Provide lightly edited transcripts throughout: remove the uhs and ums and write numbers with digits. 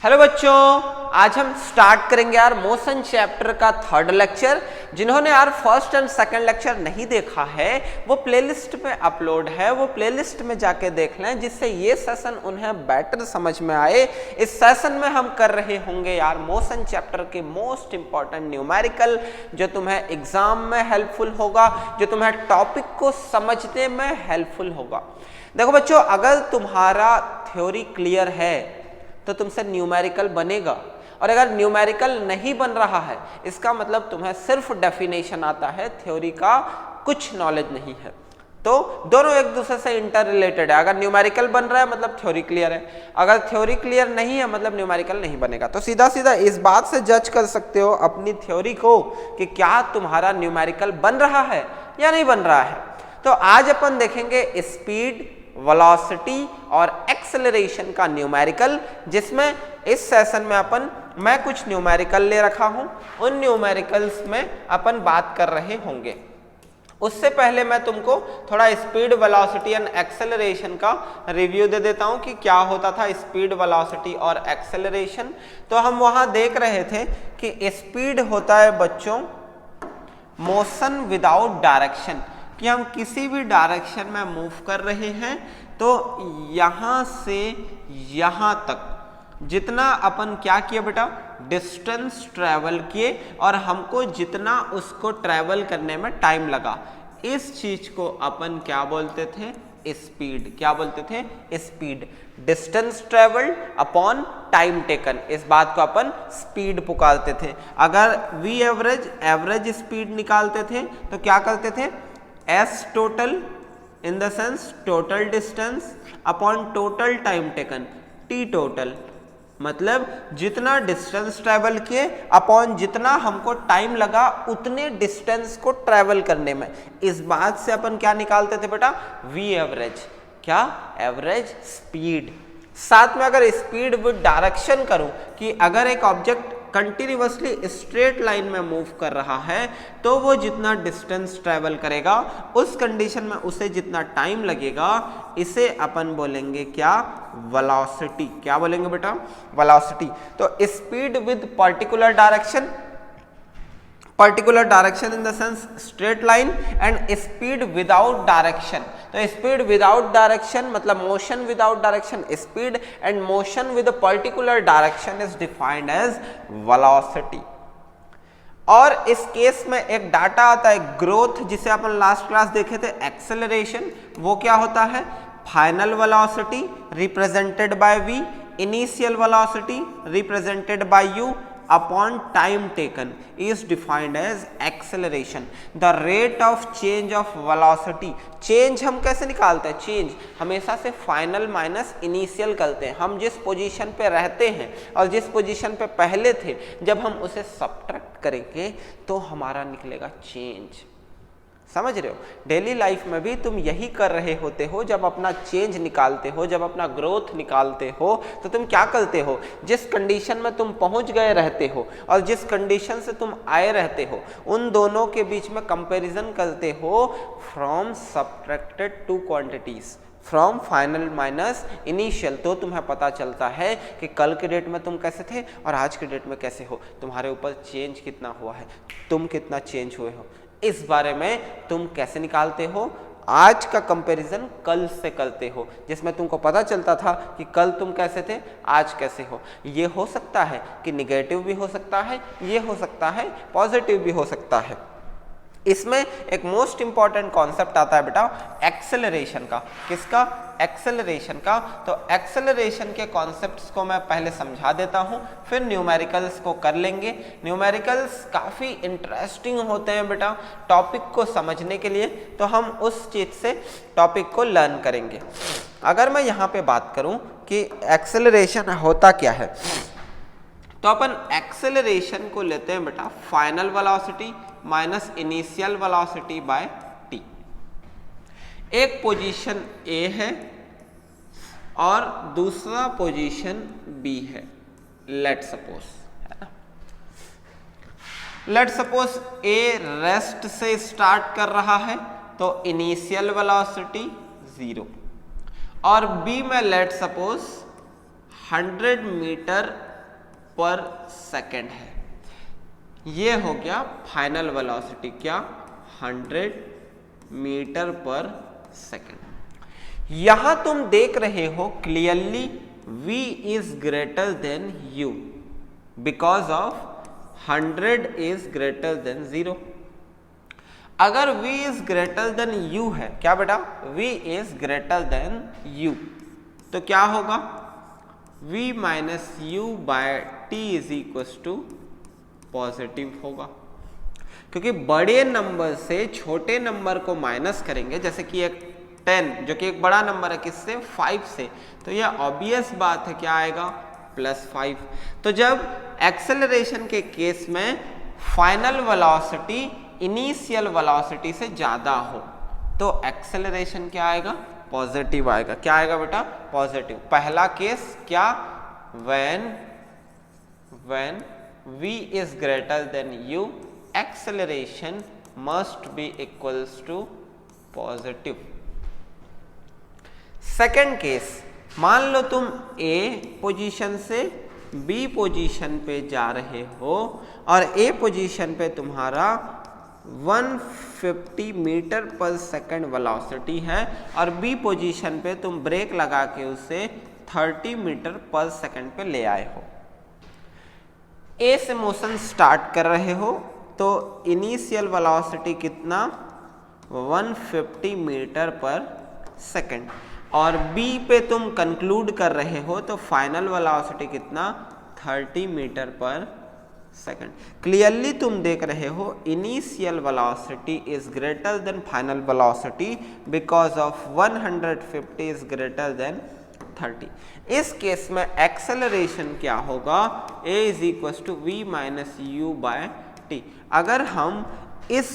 Hello बच्चों, आज हम स्टार्ट करेंगे यार मोशन चैप्टर का थर्ड लेक्चर। जिन्होंने यार फर्स्ट एंड सेकंड लेक्चर नहीं देखा है वो प्लेलिस्ट में अपलोड है, वो प्लेलिस्ट में जाके देख लें जिससे ये सेशन उन्हें बेटर समझ में आए। इस सेशन में हम कर रहे होंगे यार मोशन चैप्टर के मोस्ट इंपॉर्टेंट न्यूमेरिकल, जो तुम्हें एग्जाम में हेल्पफुल होगा, जो तुम्हें टॉपिक को समझने में हेल्पफुल होगा। देखो बच्चों, अगर तुम्हारा थ्योरी क्लियर है तो तुमसे न्यूमेरिकल बनेगा, और अगर न्यूमेरिकल नहीं बन रहा है इसका मतलब तुम्हें सिर्फ डेफिनेशन आता है, थ्योरी का कुछ नॉलेज नहीं है। तो दोनों एक दूसरे से इंटर रिलेटेड है। अगर न्यूमेरिकल बन रहा है मतलब थ्योरी क्लियर है, अगर थ्योरी क्लियर नहीं है मतलब न्यूमेरिकल नहीं बनेगा। तो सीधा सीधा इस बात से जज कर सकते हो अपनी थ्योरी को कि क्या तुम्हारा न्यूमेरिकल बन रहा है या नहीं बन रहा है। तो आज अपन देखेंगे स्पीड, वेलोसिटी और एक्सेलरेशन का न्यूमेरिकल, जिसमें इस सेशन में मैं कुछ न्यूमेरिकल ले रखा हूं, उन न्यूमेरिकल्स में अपन बात कर रहे होंगे। उससे पहले मैं तुमको थोड़ा स्पीड, वेलोसिटी एंड एक्सेलरेशन का रिव्यू दे देता हूं कि क्या होता था स्पीड, वेलोसिटी और एक्सेलरेशन। तो हम वहां देख रहे थे कि स्पीड होता है बच्चों मोशन विदाउट डायरेक्शन, कि हम किसी भी डायरेक्शन में मूव कर रहे हैं तो यहां से यहां तक जितना अपन क्या किए बेटा, डिस्टेंस ट्रेवल किए, और हमको जितना उसको ट्रेवल करने में टाइम लगा, इस चीज को अपन क्या बोलते थे, स्पीड। क्या बोलते थे? Speed. Distance travelled upon time taken, इस बात को अपन स्पीड पुकारते थे। अगर वी एवरेज स्पीड निकालते थे तो क्या करते थे, S total in the sense total distance upon total time taken, T total, मतलब जितना डिस्टेंस ट्रेवल किए अपॉन जितना हमको टाइम लगा उतने डिस्टेंस को ट्रेवल करने में। इस बात से अपन क्या निकालते थे बेटा, वी एवरेज। क्या? Average speed. साथ में अगर स्पीड विद डायरेक्शन करूं कि अगर एक ऑब्जेक्ट कंटिन्यूअसली स्ट्रेट लाइन में मूव कर रहा है तो वो जितना डिस्टेंस ट्रेवल करेगा उस कंडीशन में उसे जितना टाइम लगेगा, इसे अपन बोलेंगे क्या, वेलोसिटी। क्या बोलेंगे बेटा? वेलोसिटी। तो speed with particular direction in the sense straight line, and speed without direction. तो स्पीड विदाउट डायरेक्शन मतलब motion without direction speed, and motion with a particular direction is defined as velocity. और इस case में एक data आता है growth, जिसे अपन last class देखे थे, एक्सेलरेशन। वो क्या होता है, final velocity represented by v, initial velocity represented by u upon time taken is defined as acceleration. The rate of change of velocity, change हम कैसे निकालते हैं, चेंज हमेशा से फाइनल माइनस इनिशियल करते हैं। हम जिस पोजीशन पे रहते हैं और जिस पोजीशन पे पहले थे, जब हम उसे सब्ट्रैक्ट करेंगे तो हमारा निकलेगा चेंज। समझ रहे हो? डेली लाइफ में भी तुम यही कर रहे होते हो। जब अपना चेंज निकालते हो, जब अपना ग्रोथ निकालते हो, तो तुम क्या करते हो, जिस कंडीशन में तुम पहुंच गए रहते हो और जिस कंडीशन से तुम आए रहते हो, उन दोनों के बीच में कंपैरिजन करते हो from subtracted two quantities, from final minus initial. तो तुम्हें पता चलता है कि कल के डेट में तुम कैसे थे और आज के डेट में कैसे हो, तुम्हारे ऊपर चेंज कितना हुआ है, तुम कितना चेंज हुए हो। इस बारे में तुम कैसे निकालते हो, आज का कंपैरिजन कल से करते हो, जिसमें तुमको पता चलता था कि कल तुम कैसे थे, आज कैसे हो। ये हो सकता है कि निगेटिव भी हो सकता है, ये हो सकता है पॉजिटिव भी हो सकता है। इसमें एक मोस्ट इंपॉर्टेंट कॉन्सेप्ट आता है बेटा एक्सेलरेशन का। किसका? एक्सेलरेशन का। तो एक्सेलरेशन के कॉन्सेप्ट्स को मैं पहले समझा देता हूं, फिर न्यूमेरिकल्स को कर लेंगे। न्यूमेरिकल्स काफ़ी इंटरेस्टिंग होते हैं बेटा टॉपिक को समझने के लिए, तो हम उस चीज़ से टॉपिक को लर्न करेंगे। अगर मैं यहाँ पे बात करूँ कि एक्सेलरेशन होता क्या है, तो अपन एक्सेलरेशन को लेते हैं बेटा final velocity minus initial velocity by T. एक पोजीशन ए है और दूसरा पोजीशन बी है, लेट सपोज, है ना। लेट सपोज ए रेस्ट से स्टार्ट कर रहा है तो इनिशियल वेलोसिटी 0, और बी में लेट सपोज 100 मीटर पर सेकेंड है। ये हो गया फाइनल वेलोसिटी, क्या 100 मीटर पर सेकेंड। यहां तुम देख रहे हो clearly v is greater than u because of 100 is greater than 0। अगर v is greater than u है, क्या बेटा, v is greater than u, तो क्या होगा, v minus you by t is equal to positive होगा, क्योंकि बड़े नंबर से छोटे नंबर को माइनस करेंगे, जैसे कि एक 10 जो कि एक बड़ा नंबर है, किससे, 5 से, तो यह ऑब्वियस बात है क्या आएगा, +5। तो जब एक्सेलरेशन के केस में फाइनल वेलोसिटी इनिशियल वेलोसिटी से ज्यादा हो तो एक्सेलरेशन क्या आएगा, पॉजिटिव आएगा। क्या आएगा बेटा, पॉजिटिव। पहला केस क्या, when v is greater than u, acceleration must be equals to positive। Second case, मान लो तुम A पोजीशन से B पोजीशन पे जा रहे हो और A पोजीशन पे तुम्हारा 150 मीटर पर सेकेंड वेलोसिटी है और B पोजीशन पे तुम ब्रेक लगा के उसे 30 मीटर पर सेकेंड पे ले आए हो। A से मोशन स्टार्ट कर रहे हो तो इनिशियल वेलोसिटी कितना, 150 मीटर पर सेकेंड, और B पे तुम कंक्लूड कर रहे हो तो फाइनल वेलोसिटी कितना, 30 मीटर पर सेकेंड। क्लियरली तुम देख रहे हो initial velocity is greater than final velocity because of 150 is greater than 30। इस केस में एक्सेलरेशन क्या होगा, a is equal to we minus you by t. अगर हम इस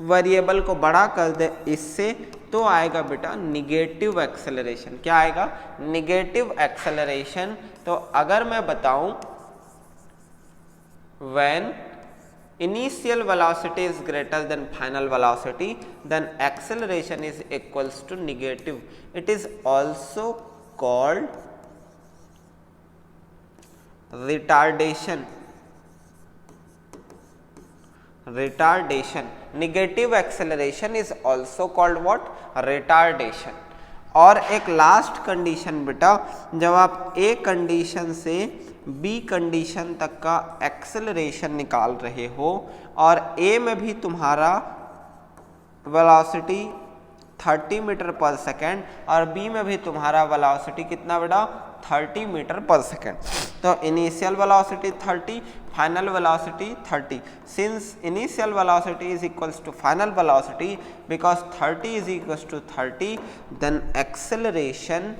वेरिएबल को बड़ा कर दे इससे तो आएगा बेटा निगेटिव एक्सेलरेशन। क्या आएगा, निगेटिव एक्सेलरेशन। तो अगर मैं बताऊं when initial velocity is greater than final velocity then acceleration is equals to negative. It is also called retardation. Negative acceleration is also called what, retardation। और एक लास्ट कंडीशन बेटा, जब आप ए कंडीशन से बी कंडीशन तक का acceleration निकाल रहे हो और ए में भी तुम्हारा वेलोसिटी 30 मीटर पर सेकेंड और बी में भी तुम्हारा वेलोसिटी कितना बेटा, 30 मीटर पर सेकेंड, तो initial velocity 30, final velocity 30। Since initial velocity is equals to final velocity because 30 is equals to 30, then acceleration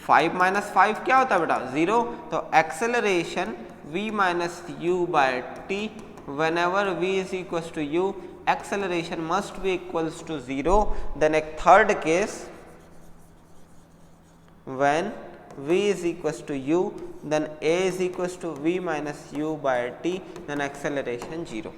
5 minus 5 क्या होता है बेटा, 0। तो acceleration v minus you by t, whenever v is equal to u acceleration must be equals to 0। then a third case when v is equals to u then a is equals to v minus u by t, then acceleration 0।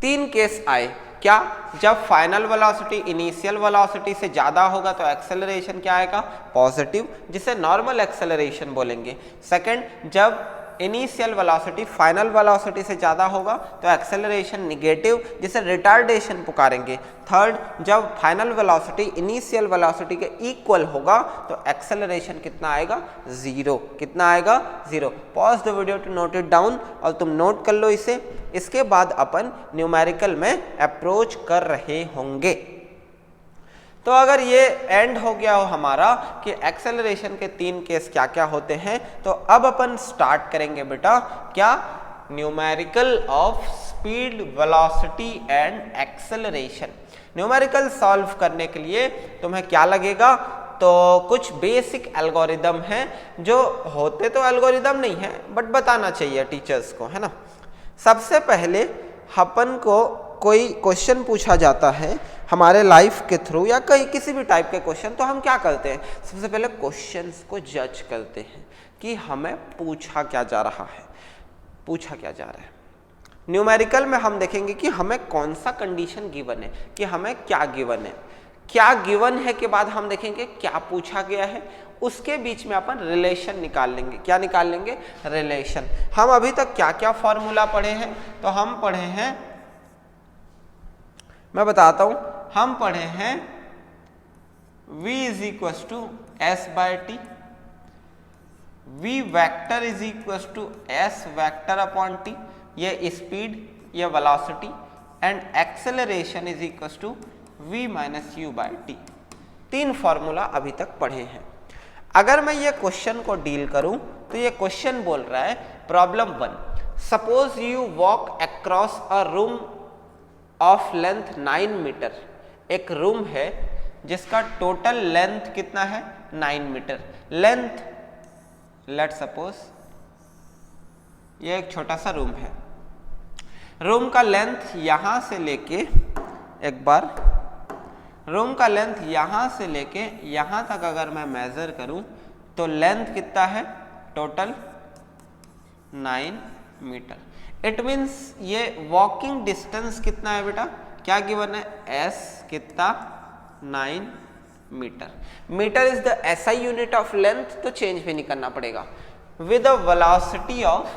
तीन case आए, क्या, जब final velocity initial velocity से ज्यादा होगा तो acceleration क्या आएगा, पॉजिटिव, जिसे नॉर्मल एक्सेलरेशन बोलेंगे। सेकंड, जब इनिशियल वेलोसिटी फाइनल वेलोसिटी से ज्यादा होगा तो एक्सेलरेशन निगेटिव, जिसे रिटार्डेशन पुकारेंगे। थर्ड, जब फाइनल वेलोसिटी इनिशियल वेलोसिटी के इक्वल होगा तो एक्सेलरेशन कितना आएगा, 0। कितना आएगा, 0। Pause the video to note it down और तुम नोट कर लो इसे। इसके बाद अपन न्यूमेरिकल में अप्रोच कर रहे होंगे। तो अगर ये एंड हो गया हो हमारा कि एक्सेलरेशन के तीन केस क्या क्या होते हैं, तो अब अपन स्टार्ट करेंगे बेटा क्या, numerical of speed, velocity and acceleration. Numerical solve करने के लिए तुम्हें क्या लगेगा, तो कुछ बेसिक एल्गोरिदम हैं, जो होते तो एल्गोरिदम नहीं है बट बताना चाहिए टीचर्स को, है ना। सबसे पहले अपन को कोई क्वेश्चन पूछा जाता है हमारे लाइफ के थ्रू या कहीं किसी भी टाइप के क्वेश्चन, तो हम क्या करते हैं, सबसे पहले क्वेश्चंस को जज करते हैं कि हमें पूछा क्या जा रहा है, पूछा क्या जा रहा है। न्यूमेरिकल में हम देखेंगे कि हमें कौन सा कंडीशन गिवन है, कि हमें क्या गिवन है, क्या गिवन है के बाद हम देखेंगे क्या पूछा गया है, उसके बीच में अपन रिलेशन निकाल लेंगे। क्या निकाल लेंगे? रिलेशन। हम अभी तक क्या क्या फॉर्मूला पढ़े हैं? तो हम पढ़े हैं, मैं बताता हूं, हम पढ़े हैं v is equal to S by T, v vector is equal to S vector upon T, ये स्पीड, ये velocity, and acceleration is equal to v minus you by T. 3 formula अभी तक पढ़े हैं। अगर मैं ये क्वेश्चन को डील करूं तो ये क्वेश्चन बोल रहा है problem 1, suppose you walk across a room of length 9 metre. एक रूम है जिसका टोटल लेंथ कितना है? 9 मीटर। लेंथ, लेट सपोज ये एक छोटा सा रूम है, रूम का लेंथ यहां से लेके, एक बार रूम का लेंथ यहां से लेके यहां तक अगर मैं मेजर करूं तो लेंथ कितना है? Total 9 metre. इट मीन्स ये वॉकिंग डिस्टेंस कितना है बेटा? क्या गिवन है? एस कितना? 9 मीटर। Metre is the SI unit of length, तो चेंज भी नहीं करना पड़ेगा। With a velocity of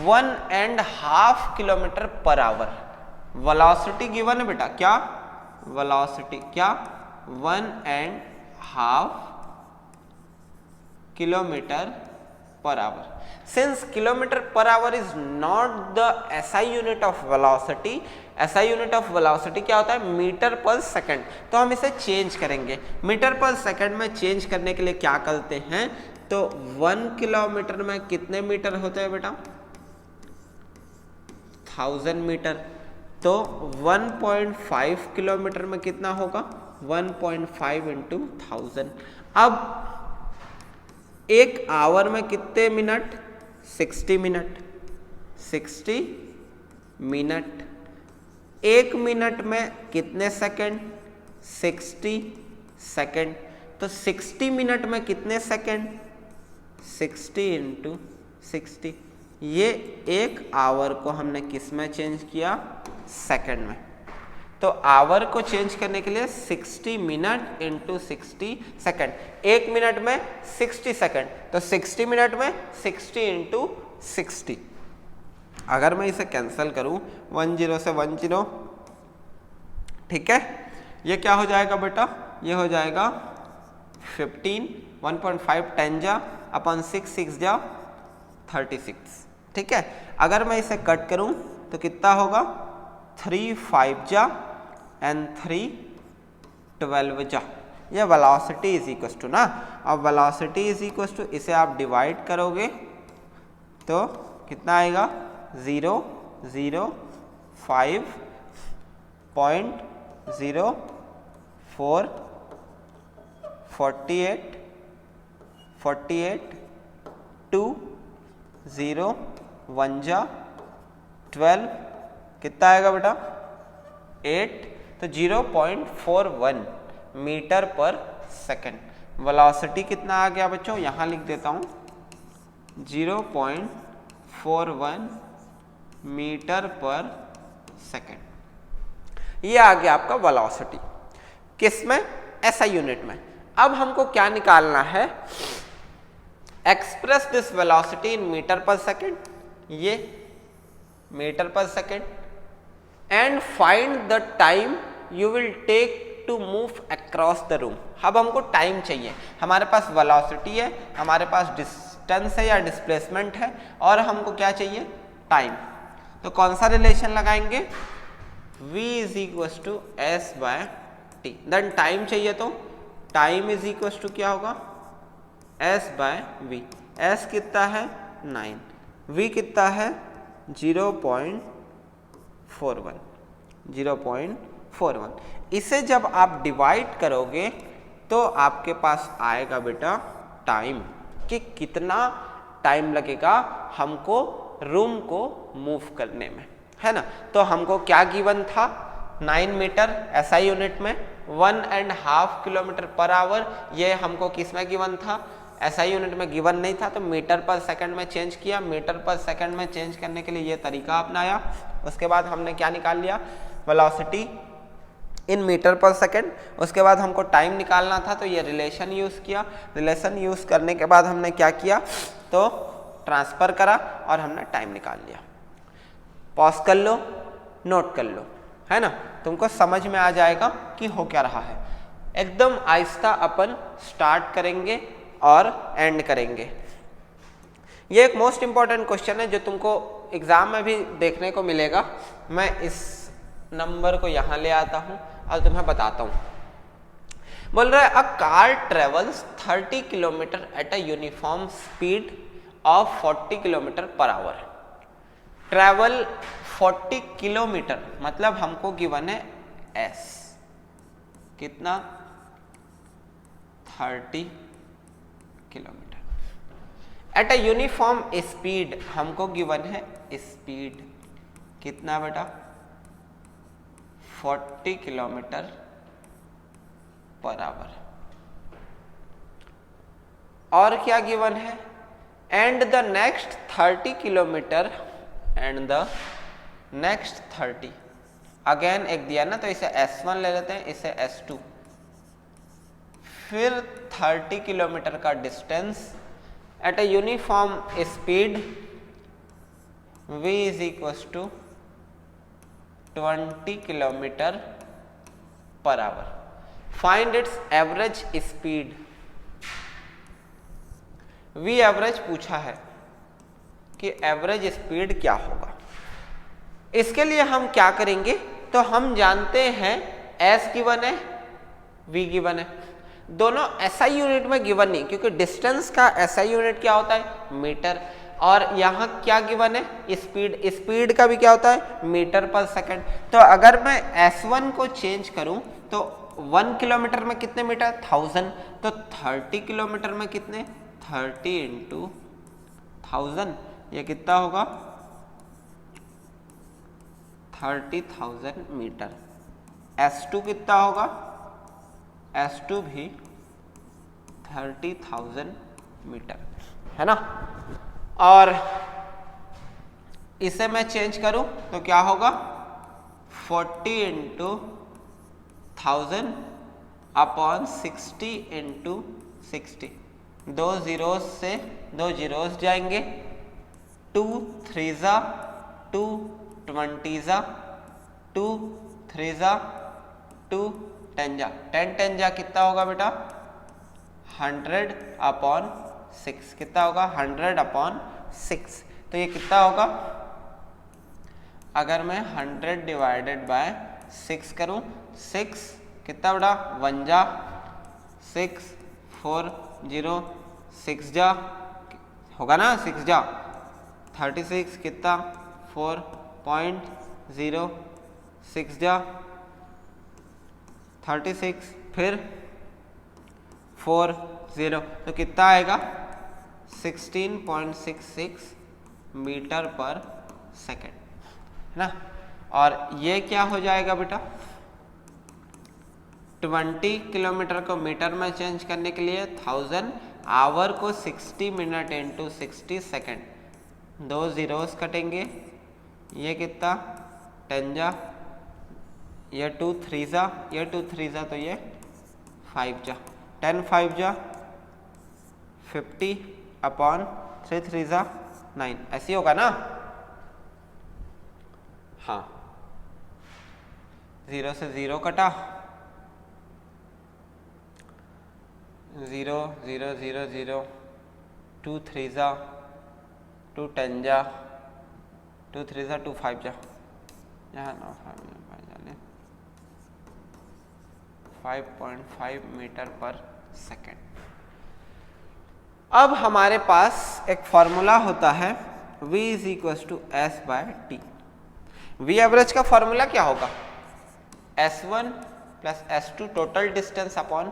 1.5 kilometre per hour. Velocity given है बेटा, क्या? वेलोसिटी क्या? 1.5 kilometre per hour. Since kilometer per hour is not the SI unit of velocity, SI unit of velocity क्या होता है? Metre per second. तो हम इसे चेंज करेंगे, मीटर पर सेकंड में चेंज करने के लिए क्या करते हैं? तो 1 किलोमीटर में कितने मीटर होते हैं बेटा? 1000 मीटर। तो 1.5 किलोमीटर में कितना होगा? 1.5 इंटू 1000। अब एक आवर में कितने मिनट? 60 मिनट। 60 मिनट। एक मिनट में कितने सेकंड? 60 सेकंड। तो 60 मिनट में कितने सेकंड? 60 इंटू 60। ये एक आवर को हमने किस में चेंज किया? सेकंड में। तो आवर को चेंज करने के लिए 60 मिनट इंटू 60 सेकंड। एक मिनट में 60 सेकंड, तो 60 मिनट में 60 इंटू 60। अगर मैं इसे कैंसिल करूं 10 से 10, ठीक है, ये क्या हो जाएगा बेटा? ये हो जाएगा 15, 1.5 10 जा अपन 6 जा 36, ठीक है। अगर मैं इसे कट करूं तो कितना होगा? 3 5 जा एंड 3 12 जा। ये वेलोसिटी इज इक्वल टू ना, अब वेलोसिटी इज इक्वल टू, इसे आप डिवाइड करोगे तो कितना आएगा? 0.05.04 48 2 0 1 जा 12, कितना आएगा बेटा? 8। तो 0.41 मीटर पर सेकंड। वेलोसिटी कितना आ गया बच्चों? यहां लिख देता हूं 0.41 मीटर पर सेकंड। ये आ गया आपका वेलोसिटी। किस में? एसआई यूनिट में। अब हमको क्या निकालना है? Express this velocity in metre per second, ये metre per second, and find the time you will take to move across the room. अब हमको टाइम चाहिए, हमारे पास वेलोसिटी है, हमारे पास डिस्टेंस है या डिस्प्लेसमेंट है, और हमको क्या चाहिए? टाइम। तो कौन सा रिलेशन लगाएंगे? v is equal to S by T. Then time चाहिए तो टाइम इज इक्वल टू क्या होगा? s bye v। s कितना है? 9। v कितना है? 0.41। इसे जब आप डिवाइड करोगे तो आपके पास आएगा बेटा टाइम, कि कितना टाइम लगेगा हमको रूम को मूव करने में, है ना। तो हमको क्या गिवन था? 9 मीटर एसआई यूनिट में, 1.5 किलोमीटर पर आवर। ये हमको किस में गिवन था? एसआई यूनिट में गिवन नहीं था, तो मीटर पर सेकंड में चेंज किया। मीटर पर सेकंड में चेंज करने के लिए ये तरीका अपनाया। उसके बाद हमने क्या निकाल लिया? वेलोसिटी इन मीटर पर सेकेंड। उसके बाद हमको टाइम निकालना था तो ये रिलेशन यूज़ किया। रिलेशन यूज़ करने के बाद हमने क्या किया, तो ट्रांसफ़र करा और हमने टाइम निकाल लिया। पॉज कर लो, नोट कर लो, है ना, तुमको समझ में आ जाएगा कि हो क्या रहा है। एकदम आहिस्ता अपन स्टार्ट करेंगे और एंड करेंगे। ये एक मोस्ट इंपॉर्टेंट क्वेश्चन है जो तुमको एग्जाम में भी देखने को मिलेगा। मैं इस नंबर को यहाँ ले आता हूँ और तुम्हें बताता हूँ। बोल रहा है a car travels 30 kilometre eight a uniform speed of 40 kilometre per our. Travel 40 kilometre मतलब हमको गिवन है एस कितना, 30 kilometre eight a uniform speed. हमको गिवन है स्पीड कितना बेटा, 40 किलोमीटर पर आवर। और क्या गिवन है, and the next 30 kilometre and the next 30। Again एक दिया ना, तो इसे S1 ले लेते हैं, इसे S2। फिर 30 किलोमीटर का distance at a uniform speed v is equal to 20 kilometre per hour. Find its average speed. v average पूछा है कि एवरेज स्पीड क्या होगा। इसके लिए हम क्या करेंगे, तो हम जानते हैं s गिवन है, v गिवन है। दोनों SI यूनिट में गिवन नहीं, क्योंकि डिस्टेंस का SI यूनिट क्या होता है, मीटर। और यहाँ क्या गिवन है, स्पीड। स्पीड का भी क्या होता है, मीटर पर सेकंड। तो अगर मैं S1 को चेंज करूं तो 1 किलोमीटर में कितने मीटर, 1000। तो 30 किलोमीटर में कितने, 30 इंटू 1000, ये कितना होगा, 30,000 मीटर। S2 कितना होगा, S2 भी 30,000 मीटर, है ना। और इसे मैं चेंज करूं तो क्या होगा, 40 इंटू 1000 अपॉन 60 इंटू 60। 2 जीरोस से 2 जीरोस जाएंगे, 2 3 2 20 2 3 2 10 10 10 कितना होगा बेटा, 100 अपॉन 6। कितना होगा, 100 अपॉन 6। तो ये कितना होगा, अगर मैं 100 डिवाइडेड बाय 6 करूं, 6 कितना बेटा, 1 जा 6 4 0 6 जा होगा ना, 6 जा 36 कितना, 4.06 जा 36, फिर 40, तो कितना आएगा, 16.66 मीटर पर सेकेंड, है ना। और ये क्या हो जाएगा बेटा, 20 किलोमीटर को मीटर में चेंज करने के लिए 1000, आवर को 60 मिनट इंटू 60 सेकेंड। 2 जीरोस कटेंगे, ये कितना, 10 जा, ये 2 3 जा, ये 2 3 जा, तो ये 5 जा, 10 5 जा 50 अपॉन 3 3 जा 9, ऐसी होगा ना। हाँ, 0 से 0 कटा, 0 0 0 0, 2 3 जा 2 10 जा, 2 3 जा 2 5 जा, यहाँ 9 5 जाने 5.5 मीटर पर सेकेंड। अब हमारे पास एक फॉर्मूला होता है v is equal to S by T. v average का फॉर्मूला क्या होगा, s1 plus s2 total distance upon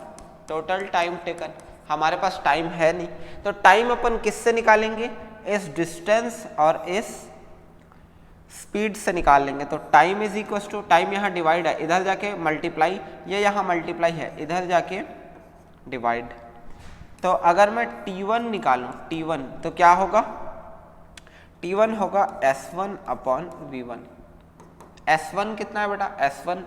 total time taken. हमारे पास टाइम है नहीं, तो टाइम अपन किससे निकालेंगे, इस डिस्टेंस और इस स्पीड से निकाल लेंगे। तो time is equal to, time यहाँ डिवाइड है, इधर जाके मल्टीप्लाई, ये यहाँ मल्टीप्लाई है, इधर जाके डिवाइड। तो अगर मैं T1 निकालूं, T1 तो क्या होगा, T1 होगा S1 अपॉन V1। S1 कितना है बेटा, S1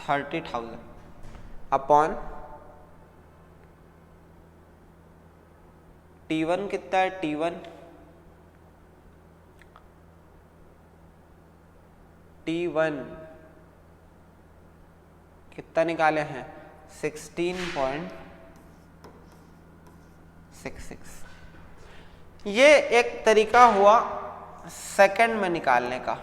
30,000 अपॉन T1 कितना है, T1 कितना निकाले हैं 16.66। ये एक तरीका हुआ सेकंड में निकालने का।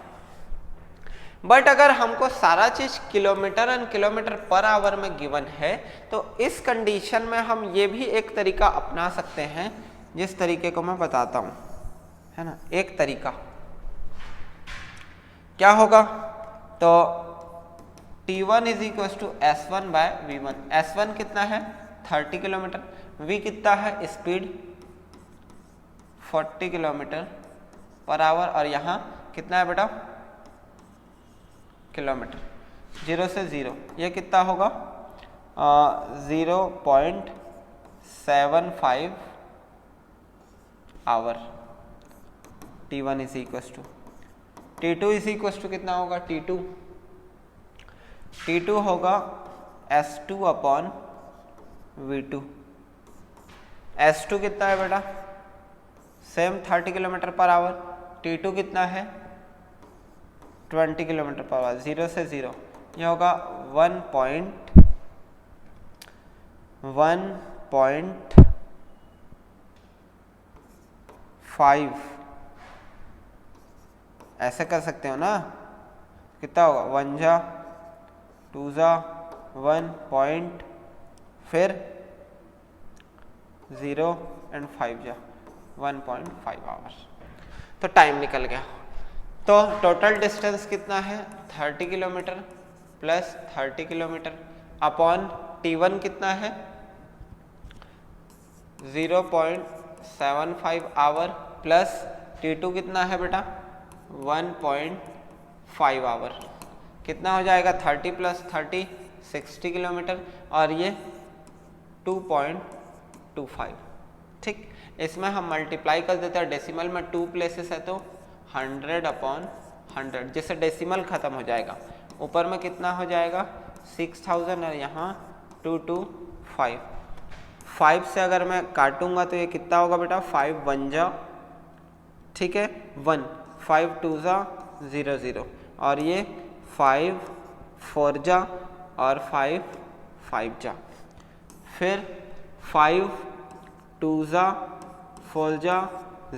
बट अगर हमको सारा चीज kilometre and kilometre per our में गिवन है तो इस कंडीशन में हम ये भी एक तरीका अपना सकते हैं, जिस तरीके को मैं बताता हूं, है ना। एक तरीका क्या होगा, तो T1 is equal to S1 bye V1। S1 कितना है 30 किलोमीटर, V कितना है स्पीड 40 किलोमीटर पर आवर, और यहाँ कितना है बेटा किलोमीटर, 0 से 0, ये कितना होगा 0.75 hour. T1 is equal to T2 is equal to कितना होगा, T2 होगा S2 अपॉन V2। S2 कितना है बेटा same 30 kilometre per our, T2 कितना है 20 किलोमीटर पर आवर, 0 से 0, यह होगा 1.5 ऐसे कर सकते हो ना, कितना होगा 1 जा 2 जा 1 पॉइंट फिर 0 एंड 5 जा 1.5 आवर्स। तो टाइम निकल गया। तो टोटल डिस्टेंस कितना है 30 kilometre plus 30 kilometre upon T1 कितना है 0.75 आवर प्लस T2 कितना है बेटा 1.5 आवर। कितना हो जाएगा 30 प्लस 30 60 किलोमीटर और ये 2.25। ठीक, इसमें हम मल्टीप्लाई कर देते हैं, डेसिमल में 2 प्लेसेस है तो 100 अपॉन 100, जिससे डेसिमल खत्म हो जाएगा। ऊपर में कितना हो जाएगा 6000 और यहाँ 225। 5 से अगर मैं काटूंगा तो ये कितना होगा बेटा 5 1 जा, ठीक है 1, 5 2 जा 0 0 और ये 5 4 जा और 5 5 जा, फिर 5 2 जा 4 जा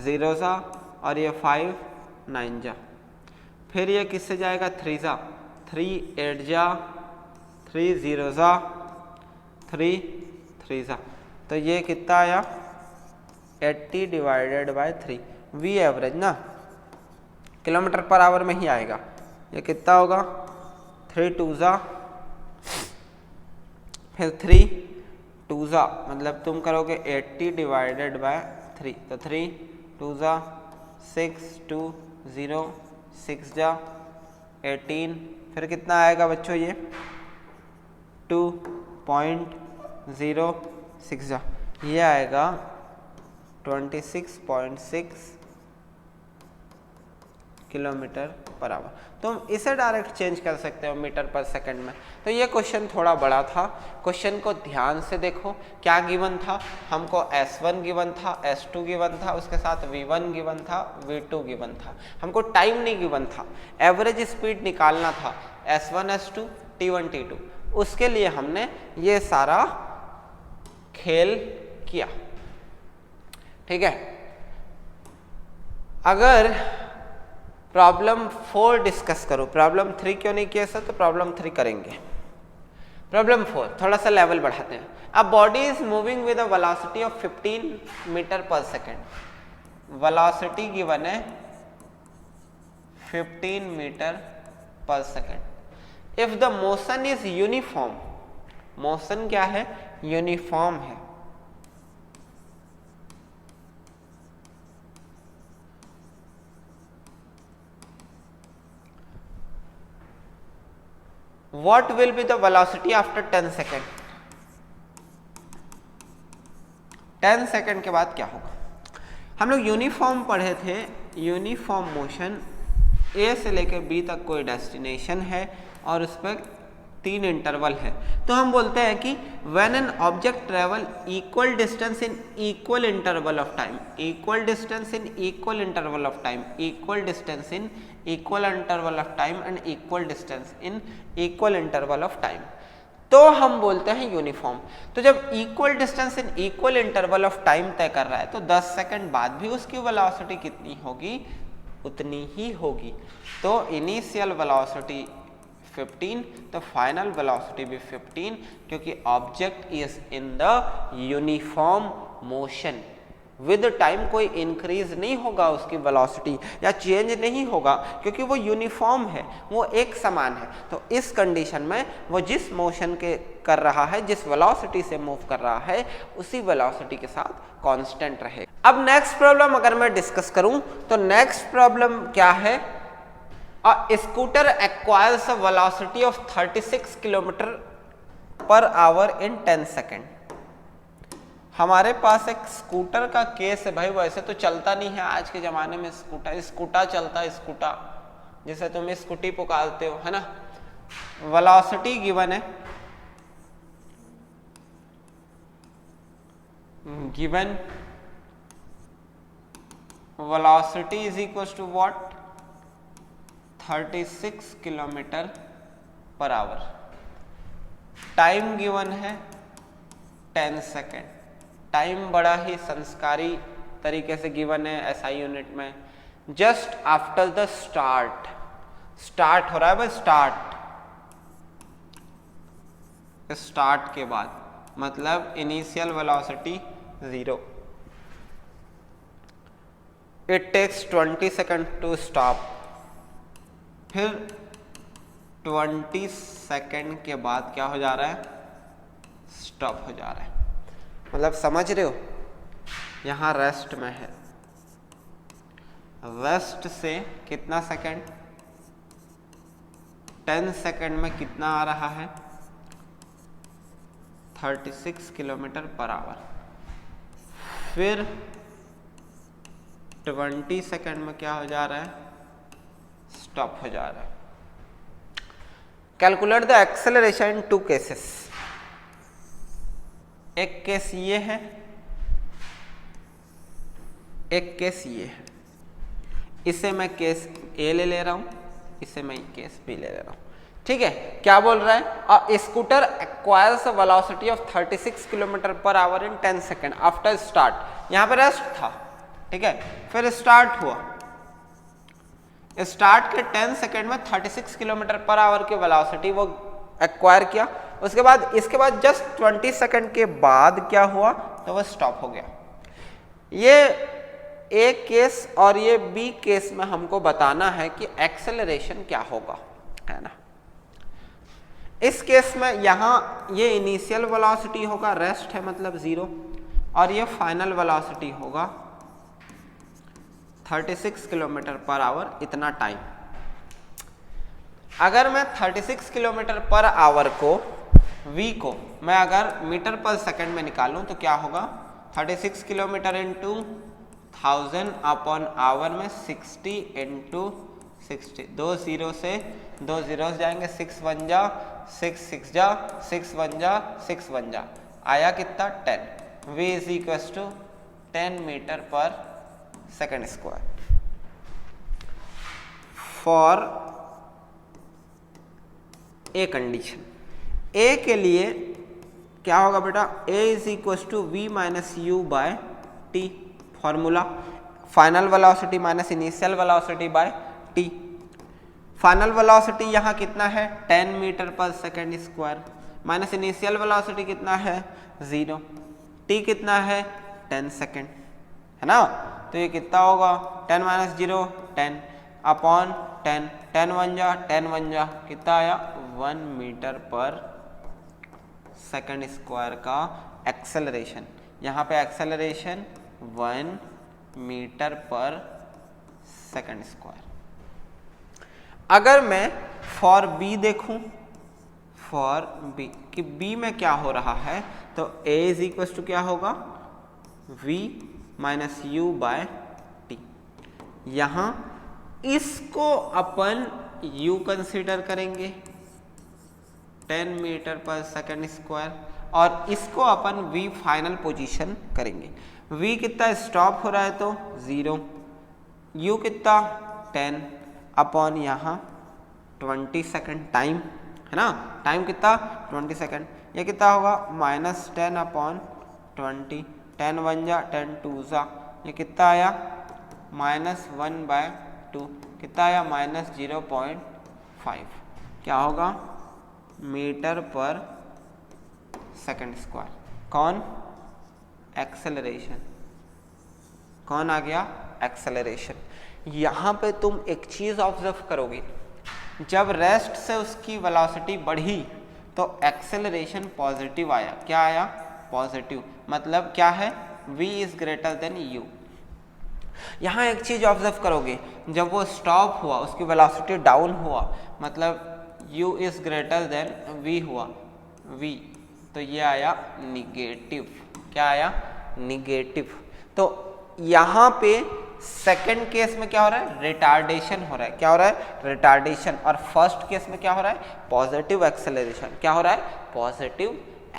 0 जा और ये 5 9 जा, फिर ये किससे जाएगा 3 जा, 3 8 जा 3 0 जा 3 3 जा, तो ये कितना आया 80 डिवाइडेड बाय 3। वी एवरेज ना किलोमीटर पर आवर में ही आएगा, ये कितना होगा 3 2 जा फिर 3 2 जा, मतलब तुम करोगे 80 डिवाइडेड बाय 3, तो 3 2 जा 6 2 0 6 जा 18, फिर कितना आएगा बच्चों ये 2.06 जा, ये आएगा 26.6 किलोमीटर पर आवर। तुम इसे डायरेक्ट चेंज कर सकते हो मीटर पर सेकंड में। तो ये क्वेश्चन थोड़ा बड़ा था, क्वेश्चन को ध्यान से देखो। क्या गिवन था हमको, S1 गिवन था, S2 गिवन था, उसके साथ V1 गिवन था, V2 गिवन था। हमको टाइम नहीं गिवन था, एवरेज स्पीड निकालना था S1 S2 T1 T2। उसके लिए हमने ये सारा खेल किया, ठीक है। अगर प्रॉब्लम 4 डिस्कस करो, प्रॉब्लम 3 क्यों नहीं किया सर, तो प्रॉब्लम 3 करेंगे। प्रॉब्लम 4 थोड़ा सा लेवल बढ़ाते हैं। A body is moving with a velocity of 15 metre पर सेकेंड, वेलोसिटी गिवन है 15 मीटर पर second. If the motion is uniform, motion क्या है यूनिफॉर्म है, what will be the velocity after 10 second. 10 second के बाद क्या होगा। हम लोग यूनिफॉर्म पढ़े थे, यूनिफॉर्म मोशन A से लेकर B तक कोई डेस्टिनेशन है और उस पर 3 इंटरवल है। तो हम बोलते हैं कि when an object travel equal distance in equal interval of time, equal distance in equal interval of time, equal distance in equal interval of time and equal distance in equal interval of time, तो हम बोलते हैं uniform. तो जब equal distance in equal interval of time तय कर रहा है तो 10 सेकंड बाद भी उसकी वेलोसिटी कितनी होगी, उतनी ही होगी। तो इनिशियल वेलोसिटी 15, तो फाइनल वेलोसिटी भी 15, क्योंकि object is in the uniform motion. With time कोई इंक्रीज नहीं होगा उसकी वेलोसिटी या चेंज नहीं होगा, क्योंकि वो यूनिफॉर्म है, वो एक समान है। तो इस कंडीशन में वो जिस मोशन के कर रहा है, जिस वेलोसिटी से मूव कर रहा है, उसी वेलोसिटी के साथ कांस्टेंट रहे। अब नेक्स्ट प्रॉब्लम अगर मैं डिस्कस करूं तो नेक्स्ट प्रॉब्लम क्या है, A scooter acquires a velocity of 36 kilometre per hour in 10 second. हमारे पास एक स्कूटर का केस है भाई, वैसे तो चलता नहीं है आज के ज़माने में स्कूटर, स्कूटा चलता है, स्कूटा जिसे तुम स्कूटी पुकारते हो, है ना। वेलोसिटी गिवन है, given velocity is equal to what, 36 kilometre per hour. Time given है 10 सेकेंड। टाइम बड़ा ही संस्कारी तरीके से गिवन है एसआई यूनिट में। Just after the start, start हो रहा है भाई, स्टार्ट के बाद, मतलब initial velocity 0। It takes 20 second to stop, फिर 20 सेकेंड के बाद क्या हो जा रहा है, स्टॉप हो जा रहा है। मतलब समझ रहे हो, यहाँ रेस्ट में है, रेस्ट से कितना सेकेंड, 10 सेकेंड में कितना आ रहा है, 36 किलोमीटर पर आवर। फिर 20 सेकेंड में क्या हो जा रहा है, स्टॉप हो जा रहा है। Calculate the acceleration in 2 cases. एक केस ये है, एक केस ये है। इसे मैं केस ए ले रहा हूं, इसे मैं केस बी ले रहा हूं। ठीक है, क्या बोल रहा है, a scooter acquires a velocity of 36 kilometre per hour in 10 second after start. यहां पर रेस्ट था, ठीक है, फिर स्टार्ट हुआ। स्टार्ट के 10 सेकेंड में 36 किलोमीटर पर आवर की वेलोसिटी वो एक्वायर किया। उसके बाद, इसके बाद जस्ट 20 सेकेंड के बाद क्या हुआ, तो वो स्टॉप हो गया। ये ए केस और ये बी केस में हमको बताना है कि एक्सेलरेशन क्या होगा, है ना। इस केस में यहाँ ये इनिशियल वेलोसिटी होगा, रेस्ट है मतलब 0, और ये फाइनल वेलोसिटी होगा 36 किलोमीटर पर आवर, इतना टाइम। अगर मैं 36 किलोमीटर पर आवर को v को मैं अगर मीटर पर सेकंड में निकालूं तो क्या होगा, 36 किलोमीटर इंटू 1000 अपॉन आवर में 60 इंटू 60। 2 0 से 2 जीरोस जाएंगे, 6 1 जा 6 6 जा 6 1 जा 6 1 जा, आया कितना 10। v is equal to 10 metre per second square. For A condition, A के लिए क्या होगा बेटा, a is equal to we minus you by t. Formula final velocity minus initial velocity by t. Final velocity यहाँ कितना है 10 metre पर second square, minus initial velocity कितना है 0, टी कितना है 10 सेकेंड, है ना। तो ये कितना होगा 10 माइनस 0 10 अपॉन 10, 10 1 जा 10 1 जा, कितना आया 1 मीटर पर सेकंड स्क्वायर का एक्सेलरेशन। यहाँ पे acceleration 1 metre per second square. अगर मैं फॉर बी देखूं, फॉर बी कि बी में क्या हो रहा है, तो a इज इक्वल टू क्या होगा v minus you by T. यहां इसको अपन u कंसीडर करेंगे, 10 मीटर पर सेकंड स्क्वायर, और इसको अपन v फाइनल पोजीशन करेंगे। v कितना स्टॉप हो रहा है तो 0, u कितना 10 अपॉन यहाँ 20 सेकंड टाइम है ना, टाइम कितना 20 सेकंड, ये कितना होगा -10 अपॉन 20, 10 1 जा 10 2 जा, ये कितना आया -1/2, कितना आया -0.5, क्या होगा मीटर पर सेकंड स्क्वायर। कौन एक्सेलरेशन, कौन आ गया एक्सेलरेशन। यहाँ पे तुम एक चीज ऑब्जर्व करोगे, जब रेस्ट से उसकी वेलोसिटी बढ़ी तो एक्सेलरेशन पॉजिटिव आया, क्या आया पॉजिटिव, मतलब क्या है v is greater than u। यहाँ एक चीज ऑब्जर्व करोगे, जब वो स्टॉप हुआ उसकी वेलोसिटी डाउन हुआ, मतलब u is greater then v हुआ v, तो ये आया निगेटिव, क्या आया निगेटिव। तो यहाँ पे सेकंड केस में क्या हो रहा है रिटार्डेशन हो रहा है, क्या हो रहा है रिटार्डेशन, और फर्स्ट केस में क्या हो रहा है पॉजिटिव एक्सेलरेशन, क्या हो रहा है पॉजिटिव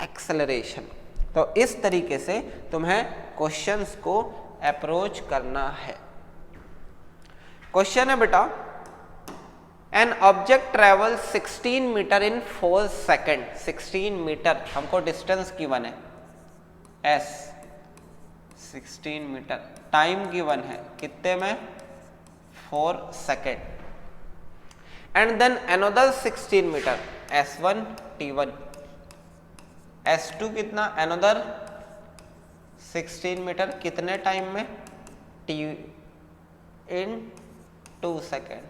एक्सेलरेशन। तो इस तरीके से तुम्हें क्वेश्चंस को अप्रोच करना है। क्वेश्चन है बेटा, an object travel 16 metre in 4 second, 16 metre हमको डिस्टेंस गिवन है s, 16 मीटर, टाइम गिवन है कितने में 4 second, and then another 16 metre s1 t1, s2 कितना अनदर 16 मीटर कितने टाइम में t in 2 second.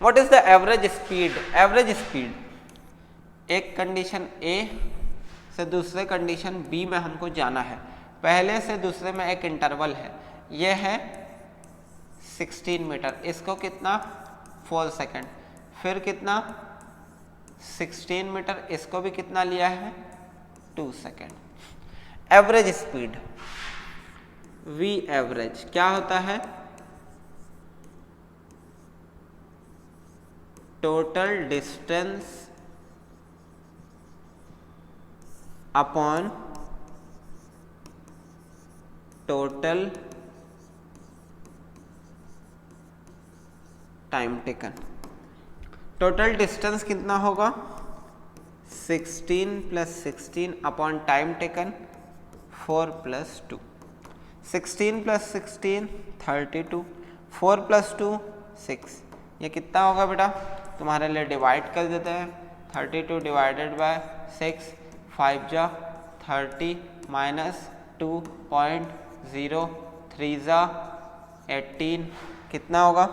What is the average speed, average speed, एक कंडीशन A से दूसरे कंडीशन B में हमको जाना है, पहले से दूसरे में एक इंटरवल है, ये है 16 मीटर, इसको कितना 4 सेकेंड, फिर कितना 16 मीटर, इसको भी कितना लिया है 2 second. Average speed V average क्या होता है total distance upon total time taken. Total distance कितना होगा 16 + 16 अपॉन टाइम टेकन 4 + 2, 16 + 16 32, 4 + 2 6, ये कितना होगा बेटा तुम्हारे लिए डिवाइड कर देते हैं, 32 डिवाइडेड बाय 6, 5 जा 30 -2.03 जा 18, कितना होगा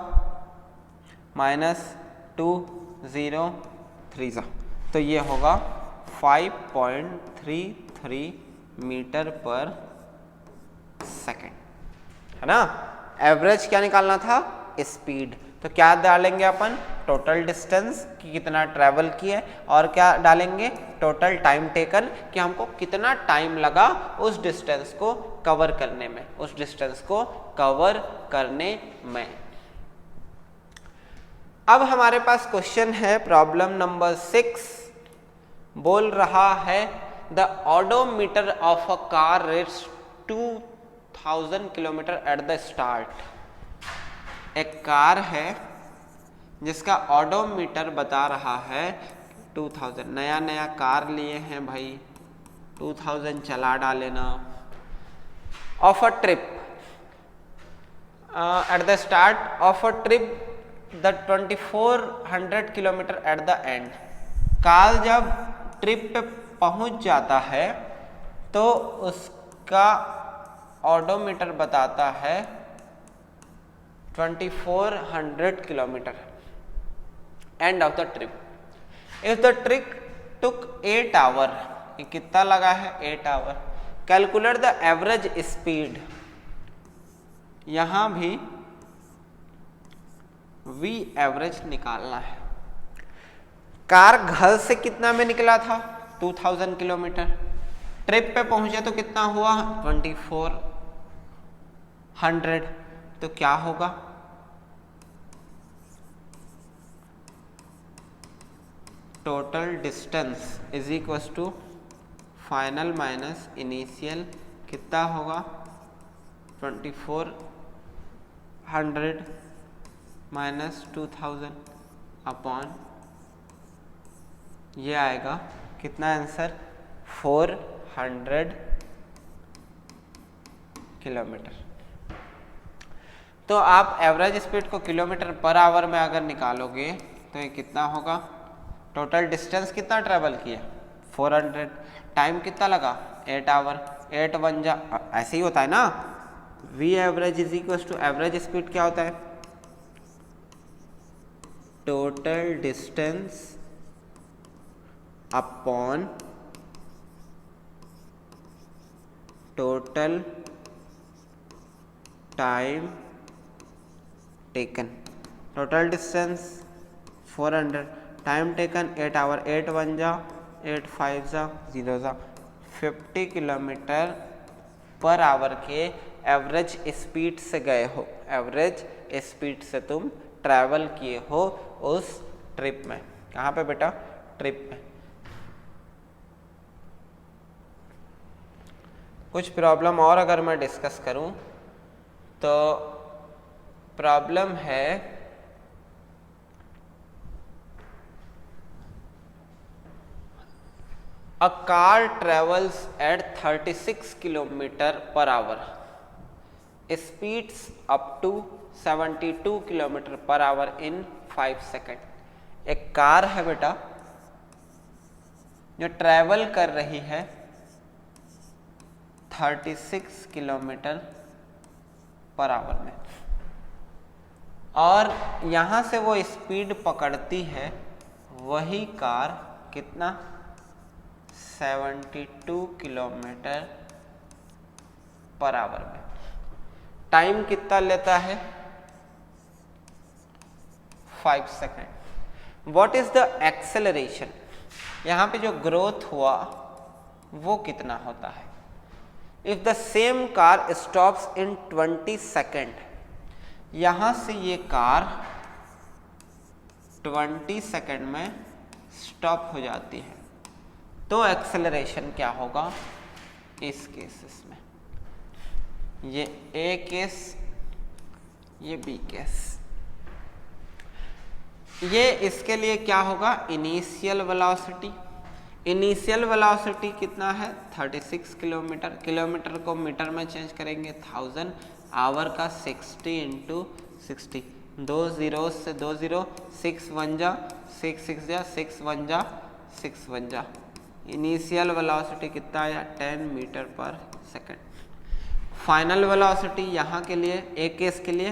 -203 जा, तो ये होगा 5.33 मीटर पर सेकेंड, है ना। एवरेज क्या निकालना था स्पीड, तो क्या डालेंगे अपन टोटल डिस्टेंस कि कितना ट्रैवल किए, और क्या डालेंगे टोटल टाइम टेकन कि हमको कितना टाइम लगा उस डिस्टेंस को कवर करने में, उस डिस्टेंस को कवर करने में। अब हमारे पास क्वेश्चन है प्रॉब्लम नंबर 6, बोल रहा है the odometer of a car reach 2000 kilometre at the start. एक कार है जिसका ऑडोमीटर बता रहा है 2000, नया नया कार लिए हैं भाई, 2000 चला डाले ना। Of a trip at the start of a trip the 2400 kilometre at the end. Car जब ट्रिप पे पहुंच जाता है तो उसका ऑडोमीटर बताता है 2400 kilometre end of the trip. If the trip took 8 hour, ये कितना लगा है 8 hour. Calculate the average speed, यहां भी V एवरेज निकालना है। कार घर से कितना में निकला था 2000 किलोमीटर, ट्रिप पे पहुंचे तो कितना हुआ 2400, तो क्या होगा total distance is equal to final minus initial कितना होगा 2400 माइनस 2000 अपॉन ये आएगा कितना आंसर 400 किलोमीटर। तो आप एवरेज स्पीड को किलोमीटर पर आवर में अगर निकालोगे तो ये कितना होगा, टोटल डिस्टेंस कितना ट्रेवल किया 400, टाइम कितना लगा 8 आवर, 8 1 जा ऐसे ही होता है ना, V average is equal to average speed क्या होता है total distance upon total time taken. Total distance 400, time taken 8 hour, 8 1 जा 8 5 जा 0 जा 50 किलोमीटर पर आवर के एवरेज स्पीड से गए हो, एवरेज स्पीड से तुम ट्रैवल किए हो उस ट्रिप में। कहाँ पे बेटा, ट्रिप में। कुछ प्रॉब्लम और अगर मैं डिस्कस करूं तो प्रॉब्लम है A car travels at 36 kilometer per hour, speeds up to 72 kilometer per hour in 5 second. एक कार है बेटा जो ट्रैवल कर रही है 36 किलोमीटर पर आवर में, और यहाँ से वो स्पीड पकड़ती है वही कार कितना 72 किलोमीटर पर आवर में। टाइम कितना लेता है 5 second. What is the acceleration, यहाँ पे जो ग्रोथ हुआ वो कितना होता है। If the same car stops in 20 second, यहाँ से ये कार 20 सेकेंड में स्टॉप हो जाती है, तो एक्सेलरेशन क्या होगा इस केसेस में। ये ए केस, ये बी केस। ये इसके लिए क्या होगा इनिशियल वेलोसिटी। इनिशियल वेलोसिटी कितना है 36 किलोमीटर, किलोमीटर को मीटर में चेंज करेंगे 1000, आवर का 60 इंटू 60, 2 0 से 2 0, 6 1 जा 6 6 जा 6 1 जा 6 1 जा। इनिशियल वेलोसिटी कितना आया 10 मीटर पर सेकेंड। फाइनल वेलोसिटी यहाँ के लिए एक केस के लिए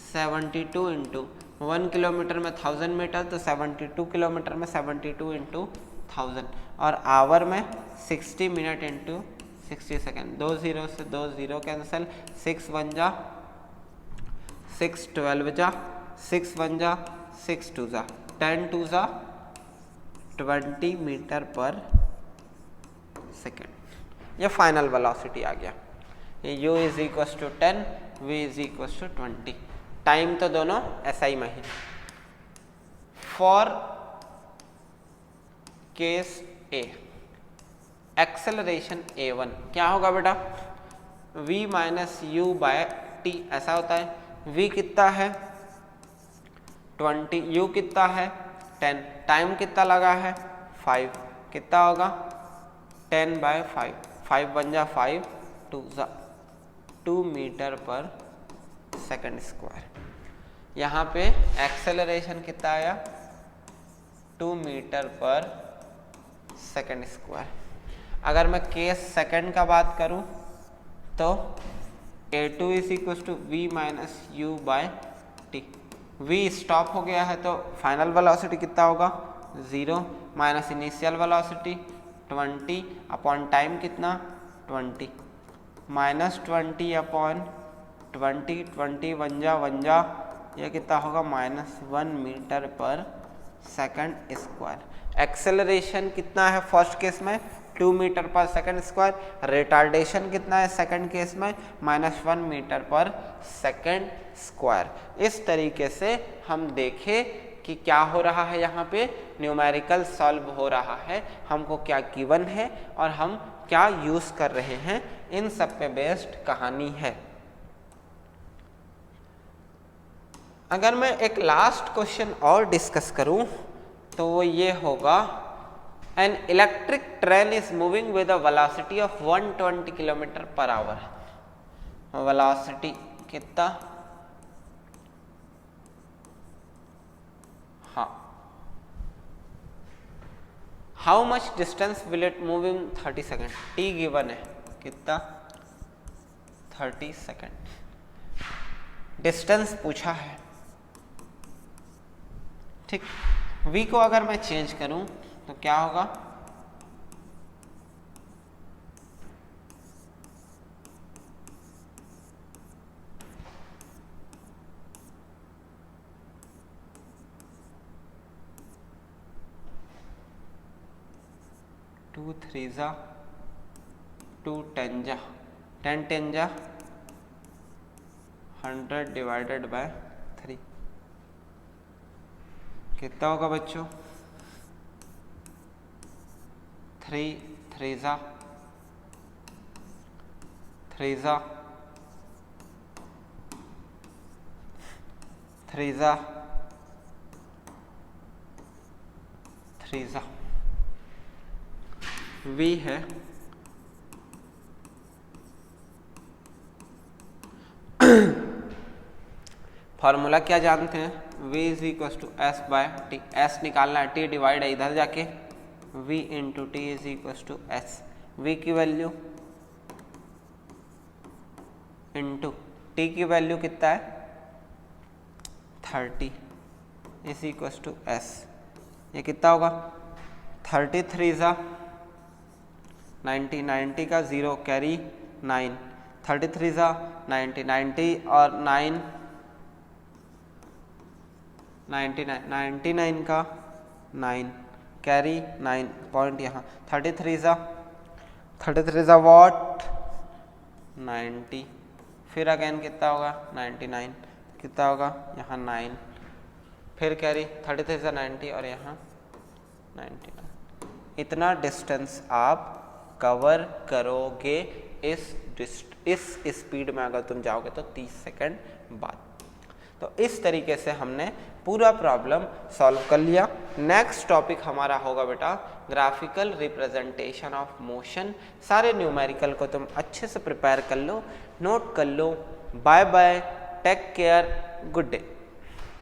72 इंटू 1 किलोमीटर में 1000 मीटर, तो 72 किलोमीटर में 72 इंटू 1000, और आवर में 60 मिनट इंटू 60 सेकेंड। 2 0 से 2 0 कैंसिल, 6 1 जा 6 12 जा 6 1 जा 6 2 जा 10 2 जा 20 मीटर पर सेकेंड। ये फाइनल वेलोसिटी आ गया। ये u is equal to 10, v is equal to 20। Time तो दोनों ऐसा ही में ही। For case A, acceleration a1 क्या होगा बेटा v minus you by t, ऐसा होता है। v कितना है 20, u कितना है 10, टाइम कितना लगा है 5, कितना होगा 10 बाय 5, 5 1 जा 5 2 जा 2 मीटर पर सेकंड स्क्वायर। यहाँ पे एक्सेलरेशन कितना आया 2 मीटर पर सेकंड स्क्वायर। अगर मैं केस सेकंड का बात करूँ तो a2 is equal to we minus you by T. V stop हो गया है तो फाइनल वेलोसिटी कितना होगा 0 minus initial velocity 20 upon time कितना 20 माइनस 20 अपॉन 20, 20 1 जा यह कितना होगा -1 metre per second square. Acceleration कितना है फर्स्ट केस में 2 metre per second square, retardation कितना है सेकंड केस में -1 मीटर पर सेकंड स्क्वायर। इस तरीके से हम देखें कि क्या हो रहा है, यहाँ पे न्यूमेरिकल सॉल्व हो रहा है, हमको क्या गिवन है और हम क्या यूज कर रहे हैं, इन सब पे बेस्ड कहानी है। अगर मैं एक लास्ट क्वेश्चन और डिस्कस करूं तो वो ये होगा, an electric train is moving with a velocity of 120 kilometre per hour. Velocity कितना, हाँ, how much distance will it move in 30 second, T given है कितना, 30 सेकेंड डिस्टेंस पूछा है। ठीक, v को अगर मैं चेंज करूं तो क्या होगा, टू थ्री जा 2 10 जा 10 10 जा 100 डिवाइडेड बाय 3 कितना होगा बच्चों, 3 3 जा 3 जा 3 जा 3 जा v है फॉर्मूला क्या जानते हैं, v is equal to S by T, S निकालना है, टी डिवाइड है इधर जाके, v into T is equal to S, v की वैल्यू इंटू टी की वैल्यू कितना है 30 इज इक्वल टू एस, ये कितना होगा 33 जा 90, 90 का 0 कैरी 9, 33 जा 90, 90 और 9 99, 99 का 9 कैरी 9 पॉइंट यहाँ, 33 जा वॉट 90, फिर अगेन कितना होगा 99, कितना होगा यहाँ 9, फिर कैरी 33 जा 90 और यहाँ 99। इतना डिस्टेंस आप कवर करोगे इस स्पीड में अगर तुम जाओगे तो 30 सेकंड बाद। तो इस तरीके से हमने पूरा प्रॉब्लम सॉल्व कर लिया। नेक्स्ट टॉपिक हमारा होगा बेटा ग्राफिकल रिप्रेजेंटेशन ऑफ मोशन। सारे न्यूमेरिकल को तुम अच्छे से प्रिपेयर कर लो, नोट कर लो। Bye bye, take care, good day.